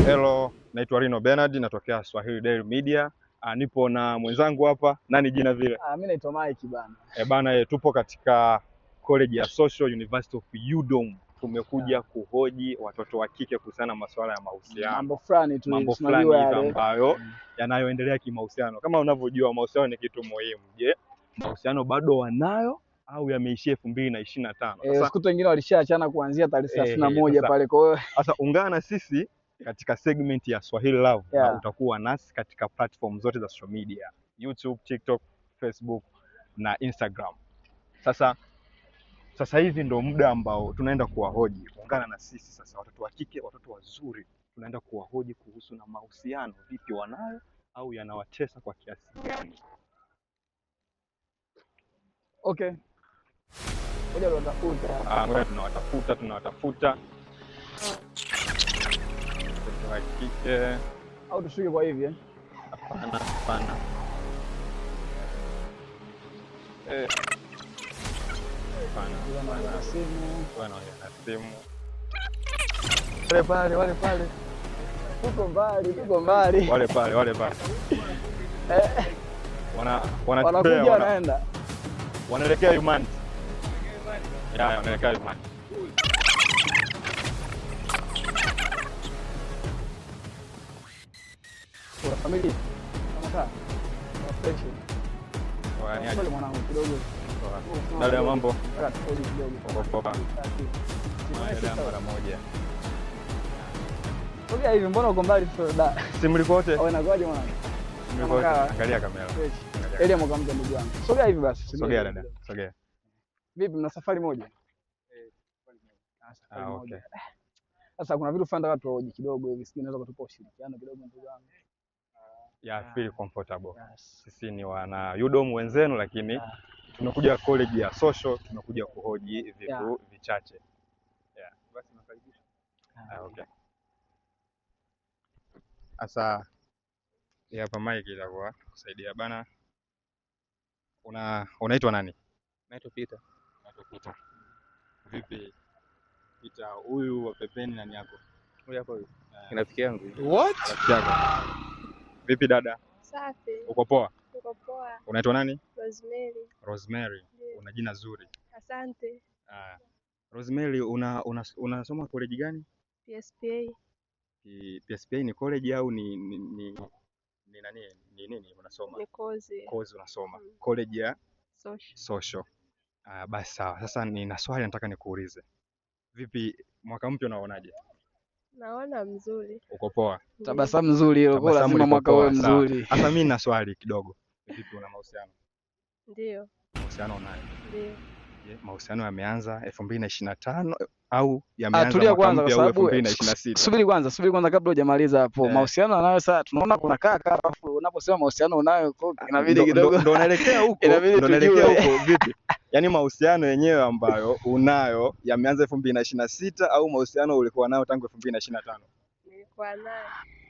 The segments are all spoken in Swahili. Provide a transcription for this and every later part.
Hello, naitwa Rino Bernard, natokea Swahili Daily Media. Nipo na mwenzangu hapa. Nani jina vile? Mimi naitwa Mike bana. Bana, tupo katika College ya Social University of UDOM. Tumekuja kuhoji watoto wa kike kuhusiana na masuala ya mahusiano. Mambo fulani ambayo yanayoendelea kimahusiano. Kama unavyojua mahusiano ni kitu muhimu. Je, mahusiano bado wanayo au yameishia 2025? Siku wengine walishaachana kuanzia tarehe 31 pale. Kwa hiyo sasa ungana na sisi katika segment ya Swahili Love na utakuwa nasi katika platform zote za social media, YouTube, TikTok, Facebook na Instagram. Sasa hivi ndo muda ambao tunaenda kuwahoji. Ungana na sisi sasa, watoto wa kike, watoto wazuri, tunaenda kuwahoji kuhusu na mahusiano, vipi wanayo au yanawatesa kwa kiasi gani? Okay. Ngoja tunawatafuta. Tunawatafuta wa kike au tushuke kwa hivi Hapana. Simu. Wale pale. Tuko mbali. Wale pale. Wanakuja wanaenda. Wanaelekea Umani. Wanaelekea Umani. Familia. Kama Waniaje mwanangu kidogo. Dada ya mambo. Poa. Mara moja. Sogea hivi, mbona uko mbali dada? Simu liko wote? Inakuaje mwanangu? Angalia kamera. Elia mwakamta ndugu yangu. Sogea hivi basi. Sogea dada. Sogea. Vipi, mna safari moja? Okay. Sasa kuna vitu fulani nataka tuoje kidogo hivi, sisi naweza kutupa ushirikiano kidogo ndugu yangu. Feel comfortable. Sisi ni wana UDOM wenzenu, lakini tumekuja college ya social, tumekuja kuhoji vitu vichache. Basi nakaribisha. Okay. Sasa hapa Mike itakuwa kusaidia bana. Unaitwa nani? Naitwa Peter. Vipi Peter, huyu wa pembeni nani yako? Huyu hapa huyu. Ni rafiki yangu. What? Rafiki yako. Vipi dada? Safi. Uko poa? Uko poa. Unaitwa nani? Rosemary. Rosemary. Una jina zuri. Asante. Rosemary, unasoma college gani? PSPA. PSPA ni college au ni nini unasoma? Ni course unasoma. College ya social. Basi sawa. Sasa nina swali nataka nikuulize. Vipi mwaka mpya unaonaje? Naona mzuri. Uko poa? Tabasamu nzuri hilo, kwa lazima mwaka uwe mzuri. Sasa mimi nina swali kidogo. Vipi una mahusiano? Ndio. Mahusiano unayo? Ndio. Je, mahusiano yameanza 2025 au yameanza tulia kwanza kwa sababu 2026? Subiri kwanza kabla hujamaliza hapo. Mahusiano anayo sasa, tunaona kuna kaka alafu unaposema mahusiano unayo inabidi kidogo ndo naelekea huko. Vipi? Yaani mahusiano yenyewe ambayo unayo yameanza 2026 au mahusiano ulikuwa nayo tangu 2025? Nilikuwa nayo.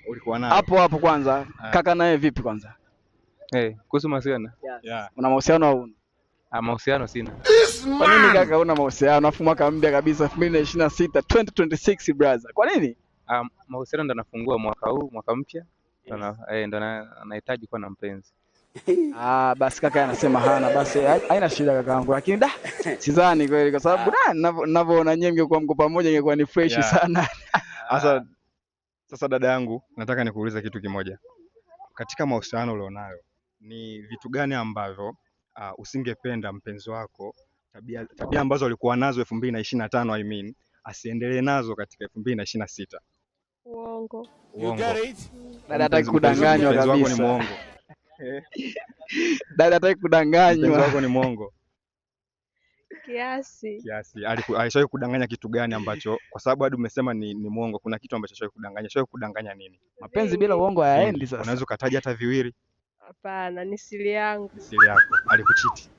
Ulikuwa nayo? Hapo kwanza. Kaka naye vipi kwanza? Kuhusu mahusiano? Una mahusiano au una? Mahusiano sina. Kwa nini kaka una mahusiano afu mwaka mpya kabisa 2026 2026 brother? Kwa nini? Mahusiano ndo nafungua mwaka huu, mwaka mpya. Ndo anahitaji kuwa na mpenzi. Basi kaka anasema hana, basi haina shida kaka yangu, lakini sidhani kweli kwa sababu ninavyoona nyinyi kwa mko pamoja ingekuwa ni fresh sana. Sasa dada yangu, nataka nikuulize kitu kimoja. Katika mahusiano ulionayo, ni vitu gani ambavyo usingependa mpenzi wako tabia ambazo alikuwa nazo 2025 asiendelee nazo katika 2026? Uongo. Dada hataki kudanganywa kabisa. Mpenzi wako ni muongo. Dada hataki kudanganywa. Mpenzi wako ni muongo. Kiasi. Alishawahi kudanganya kitu gani ambacho, kwa sababu hadi umesema ni muongo, kuna kitu ambacho alishawahi kudanganya? Alishawahi kudanganya nini? Mapenzi bila uongo hayaendi sasa. Unaweza kutaja hata viwili? Hapana, ni siri yangu. Siri yako. Alikuchiti?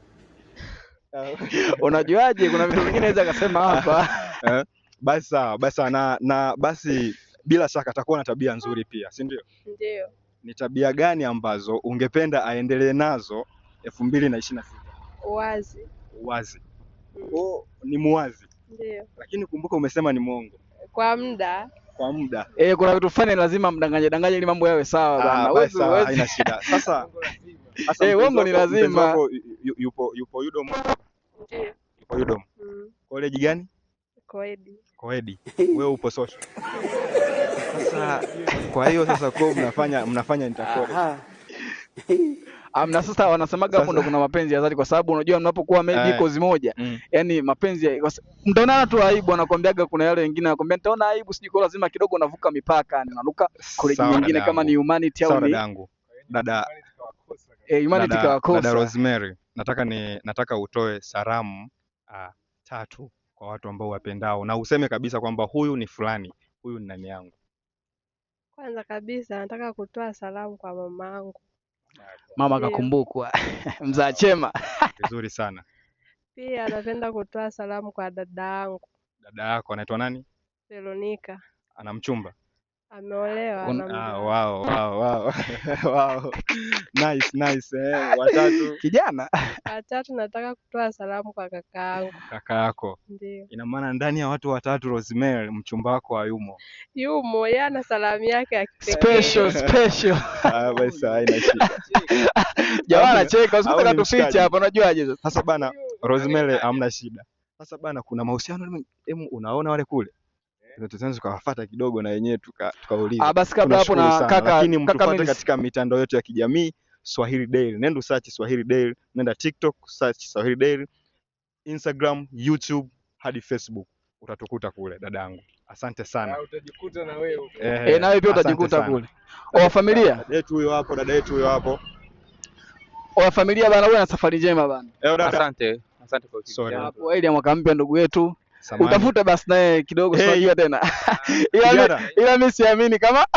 Unajuaje? Kuna vitu vingine naweza kusema hapa. Basi sawa. Basi bila shaka atakuwa na tabia nzuri pia, si ndio? Ndio. Ni tabia gani ambazo ungependa aendelee nazo 2026? Uwazi. Ni muwazi. Ndio. Lakini kumbuka umesema ni muongo. Kwa muda. kwa muda. Kuna vitu fulani lazima mdanganye ili mambo yawe sawa bana. Basi sawa, haina shida. Sasa uongo ni lazima. Mpenzi wako yupo UDOM? Ndio. Yupo UDOM. College gani? Koedi. Wewe upo social. Sasa kwa hiyo sasa kwa mnafanya intercourse. Amna, sasa wanasemaga hapo ndo kuna mapenzi ya dhati, kwa sababu unajua mnapokuwa maybe kozi moja, yani mapenzi mtaonana tu aibu, anakuambiaga kuna yale wengine anakuambia nitaona aibu sijui, kwa lazima kidogo unavuka mipaka, yani unanuka college nyingine kama ni humanity au ni dada humanity kawakosa. Dada Rosemary, nataka utoe salamu 3 kwa watu ambao wapendao na useme kabisa kwamba huyu ni fulani, huyu ni nani yangu. Kwanza kabisa nataka kutoa salamu kwa mamangu. Mama kakumbukwa. Mzaa chema. Vizuri sana. Pia napenda kutoa salamu kwa dada yangu. Dada yako anaitwa nani? Veronica. Ana mchumba? Ameolewa. Wow. Nice. Watatu. Kijana. Watatu nataka kutoa salamu kwa kaka yangu. Kaka yako? Ndio. Ina maana ndani ya watu watatu Rosemary mchumba wako hayumo? Yumo, yeye ana salamu yake ya kipekee. Special. Basi haina shida. Jamaa anacheka, usitaka tufiche hapa, unajuaje sasa? Sasa bana Rosemary hamna shida. Sasa bana kuna mahusiano unaona wale kule. Tunaweza tukawafuata kidogo na wenyewe tukauliza. Basi kabla hapo na lakini mtufuate katika mitandao yetu ya kijamii Swahili Daily. Nenda search Swahili Daily, nenda TikTok search Swahili Daily, Instagram, YouTube hadi Facebook utatukuta kule dadangu. Asante sana. Utajikuta na wewe. Na wewe pia utajikuta kule. Familia. Dada yetu huyo hapo. Familia bana, wewe na safari njema bana. Asante kwa sorry. Hapo ile mwaka mpya ndugu yetu. Utafuta basi naye kidogo, unajua tena. Ila mimi siamini kama